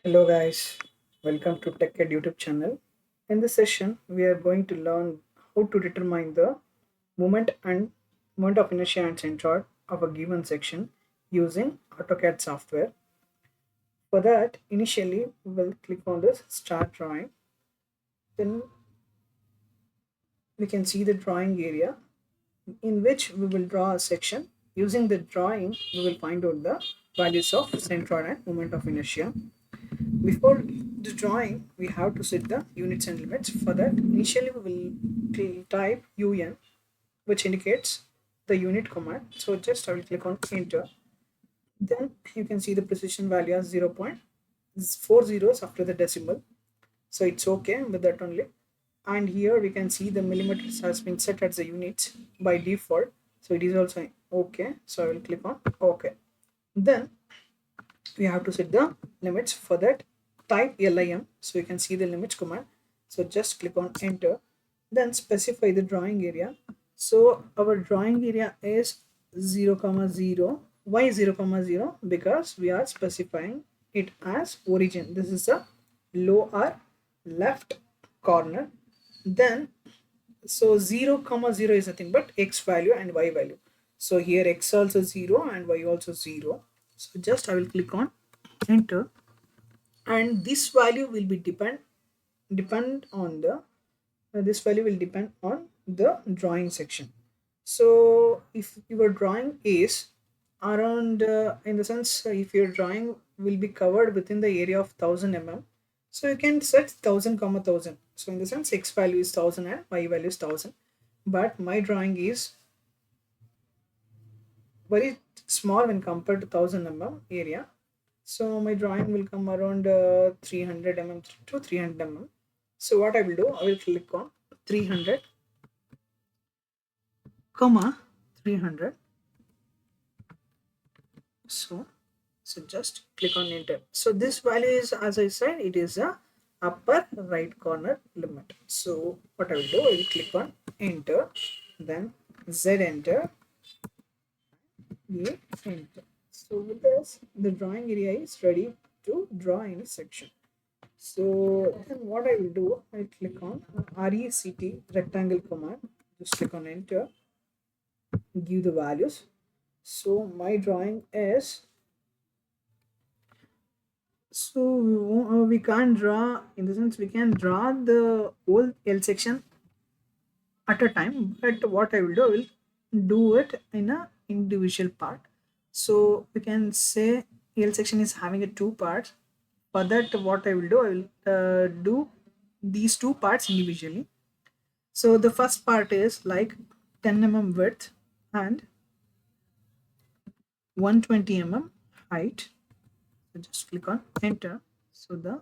Hello guys, welcome to TechEd YouTube channel. In this session, we are going to learn how to determine the moment of inertia and centroid of a given section using AutoCAD software. For that, initially we will click on this start drawing. Then we can see the drawing area in which we will draw a section. Using the drawing, we will find out the values of centroid and moment of inertia. Before the drawing, we have to set the units and limits. For that, initially we will type UN, which indicates the unit command. So just I will click on enter. Then you can see the precision value as 0.4 zeros after the decimal. So it's okay with that only. And here we can see the millimeters has been set as the units by default. So it is also okay. So I will click on okay. Then we have to set the limits. For that, type lim, so you can see the limits command. So just click on enter, then specify the drawing area. So our drawing area is 0 comma 0. Why 0 comma 0? Because we are specifying it as origin. This is the lower left corner. Then so 0 comma 0 is nothing but x value and y value. So here x also 0 and y also 0. So just I will click on enter, and this value will be depend on the this value will depend on the drawing section. So if your drawing is around in the sense if your drawing will be covered within the area of 1000 mm, so you can set 1000 comma 1000. So in the sense x value is 1000 and y value is 1000, but my drawing is very small when compared to 1000 mm area. So my drawing will come around 300 mm to 300 mm. So what I will do, I will click on 300 comma 300. So just click on enter. So this value is, as I said, it is a upper right corner limit. So what I will do, I will click on enter, then Z enter, A enter. So with this, the drawing area is ready to draw in a section. So then what I will do, I click on RECT rectangle command, just click on enter, give the values. So my drawing is, so we can't draw, in the sense we can draw the whole L section at a time, but what I will do, I will do it in a individual part. So we can say L section is having a two parts. For that, what I will do, I will do these two parts individually. So the first part is like 10 mm width and 120 mm height. So just click on enter. So the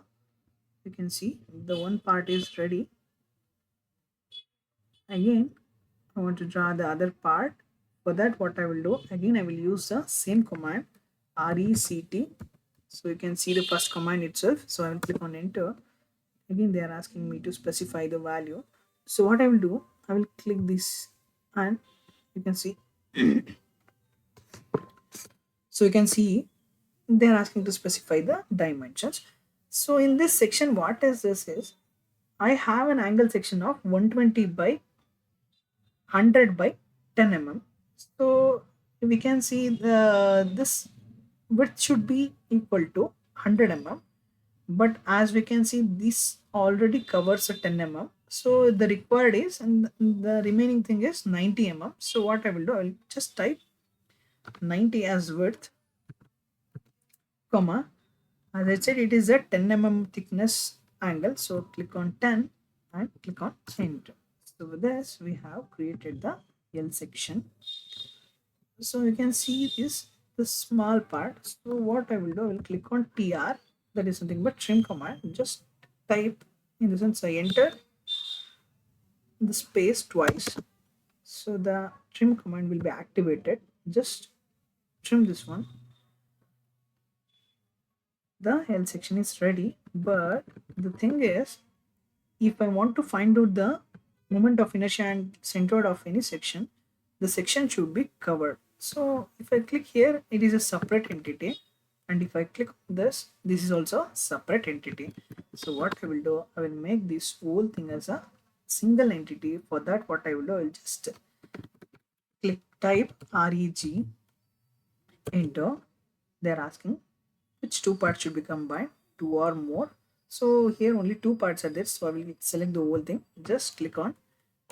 you can see the one part is ready. Again, I want to draw the other part. For that, what I will do, again I will use the same command RECT. So you can see the first command itself. So I will click on enter. Again they are asking me to specify the value. So what I will do, I will click this, and you can see so you can see they are asking to specify the dimensions. So in this section, what is this is, I have an angle section of 120 by 100 by 10 mm. So we can see the this width should be equal to 100 mm, but as we can see this already covers a 10 mm. So the required is, and the remaining thing is 90 mm. So what I will do, I will just type 90 as width, comma, as I said, it is a 10 mm thickness angle. So click on 10 and click on enter. So with this, we have created the L section. So you can see this small part. So what I will do, I will click on TR, that is something but trim command. Just type, in the sense I enter the space twice. So the trim command will be activated. Just trim this one. The L section is ready, but the thing is, if I want to find out the moment of inertia and centroid of any section, the section should be covered. So if I click here, it is a separate entity, and if I click on this, this is also a separate entity. So what I will do, I will make this whole thing as a single entity. For that, what I will do, I will just click type reg, enter. They're asking which two parts should be combined, two or more. So here only two parts are there, so I will select the whole thing. Just click on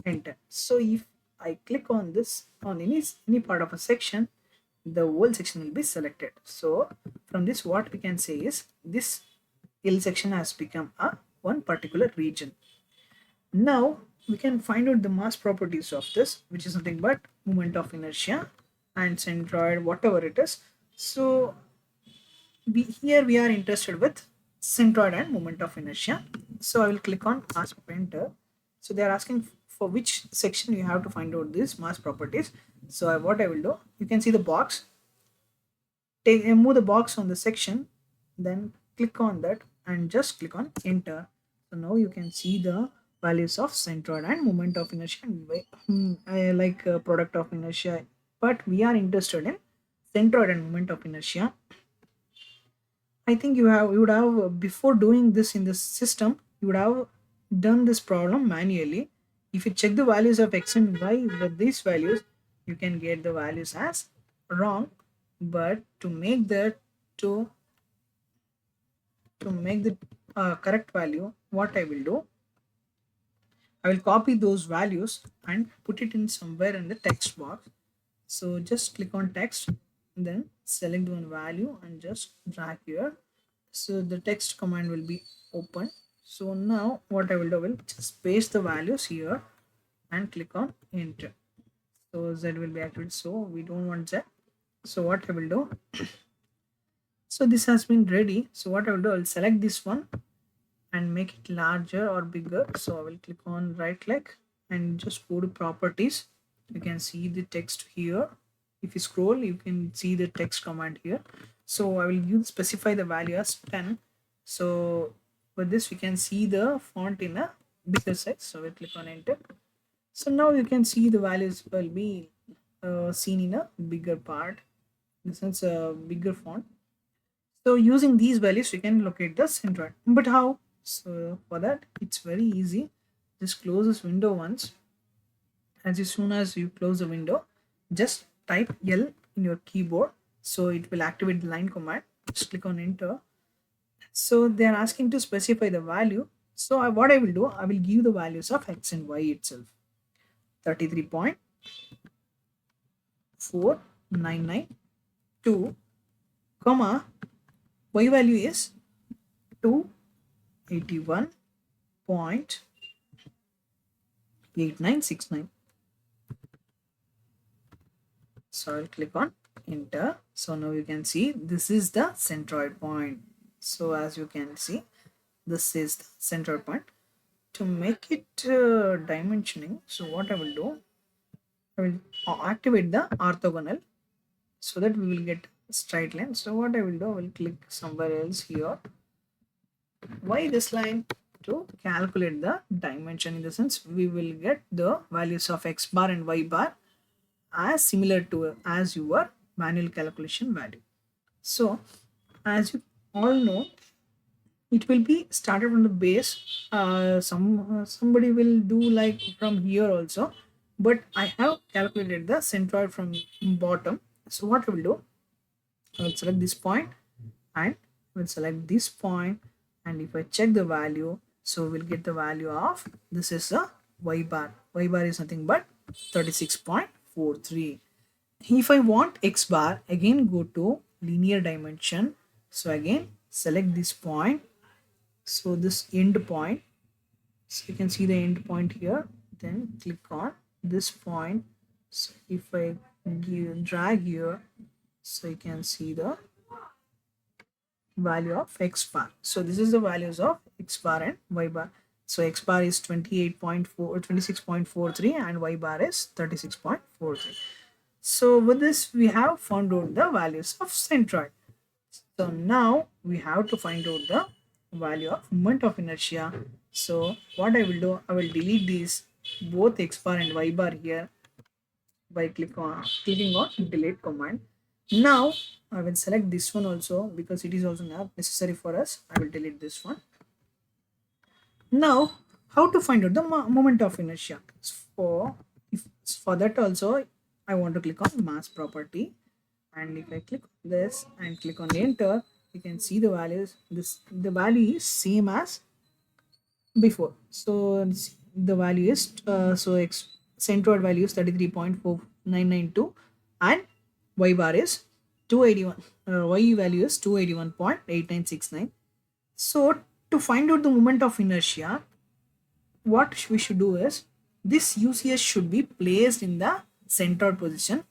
enter. So if I click on this on any part of a section, the whole section will be selected. So from this, what we can say is this L section has become a one particular region. Now we can find out the mass properties of this, which is nothing but moment of inertia and centroid, whatever it is. So we are interested with centroid and moment of inertia. So I will click on ask enter. So they are asking for which section you have to find out these mass properties. So what I will do, you can see the box. Take and move the box on the section, then click on that and just click on enter. So now you can see the values of centroid and moment of inertia. I like product of inertia, but we are interested in centroid and moment of inertia. I think you would have before doing this in the system, you would have done this problem manually. If you check the values of x and y with these values, you can get the values as wrong. But to make that to make the correct value, what I will do, I will copy those values and put it in somewhere in the text box. So just click on text, then select one value and just drag here. So the text command will be open. So now what I will do, will just paste the values here and click on enter. So Z will be activated. So we don't want Z. So what I will do, so this has been ready. So what I will do, I will select this one and make it larger or bigger. So I will click on right click and just go to properties. You can see the text here. If you scroll, you can see the text command here. So I will specify the value as 10. So with this we can see the font in a bigger size. So we'll click on enter. So now you can see the values will be seen in a bigger part. This is a bigger font. So using these values, we can locate the centroid. But how? So for that, it's very easy. Just close this window once. As soon as you close the window, just type L in your keyboard. So it will activate the line command. Just click on enter. So they are asking to specify the value. So what I will do, I will give the values of x and y itself. 33.4992, comma, y value is 281.8969. So I'll click on enter. So now you can see this is the centroid point. So as you can see, this is the centroid point. To make it dimensioning, so what I will do, I will activate the orthogonal so that we will get straight line. So what I will do, I will click somewhere else here. Why this line? To calculate the dimension, in the sense we will get the values of x bar and y bar as similar to as your manual calculation value. So as you all know, it will be started from the base. Somebody will do like from here also, but I have calculated the centroid from bottom. So what I will do, I will select this point and will select this point, and if I check the value, so we'll get the value of, this is a y bar. Y bar is nothing but 36.43. If I want x bar, again go to linear dimension. So again select this point. So this end point, so you can see the end point here, then click on this point. So if I drag here, so you can see the value of x bar. So this is the values of x bar and y bar. So x bar is 26.43 and y bar is 36.43. So with this we have found out the values of centroid. So now we have to find out the value of moment of inertia. So what I will do, I will delete these both x bar and y bar here by clicking on delete command. Now I will select this one also because it is also not necessary for us. I will delete this one. Now, how to find out the moment of inertia? For that also, I want to click on mass property, and if I click this and click on enter, you can see the values. The value is same as before. So the value is centroid value is 33.4992, and y bar is 281. Y value is 281.8969. So to find out the moment of inertia, what we should do is this UCS should be placed in the centered position.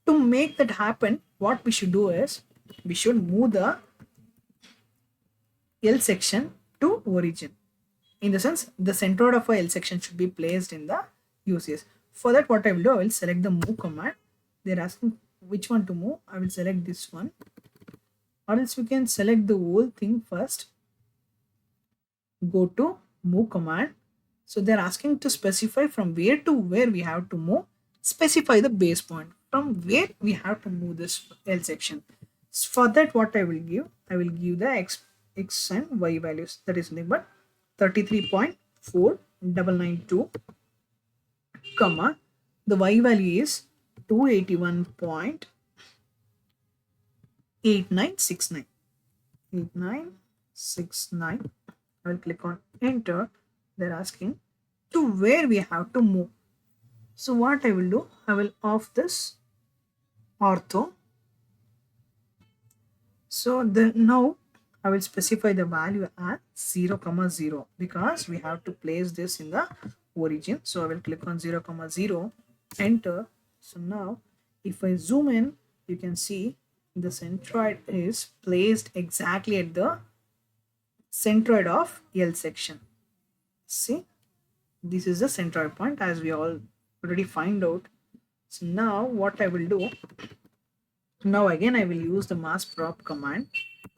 To make that happen, what we should do is we should move the L section to origin. In the sense, the centroid of a L section should be placed in the UCS. For that, what I will do, I will select the move command. They're asking which one to move. I will select this one, or else we can select the whole thing first. Go to move command. So they're asking to specify from where to where we have to move. Specify the base point from where we have to move this L section. For that, what I will give the x and y values. That is nothing but 33.4992, comma, the y value is 281.8969. 8969. I will click on enter. They're asking to where we have to move. So what I will do, I will off this ortho. So then now I will specify the value at 0 comma 0 because we have to place this in the origin. So I will click on 0 comma 0, enter. So now if I zoom in, you can see the centroid is placed exactly at the centroid of L section. See, this is the centroid point as we all already find out. So now what I will do, now again I will use the mass prop command.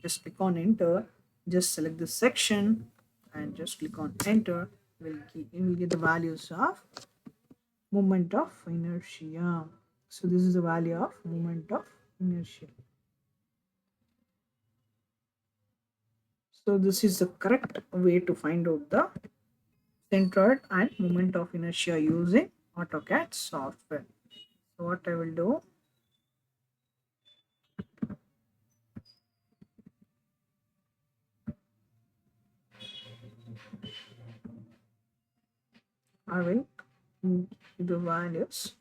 Just click on enter, just select this section and just click on enter. You will get the values of moment of inertia. So this is the value of moment of inertia. So this is the correct way to find out the centroid and moment of inertia using AutoCAD software. So what I will do, I will give the values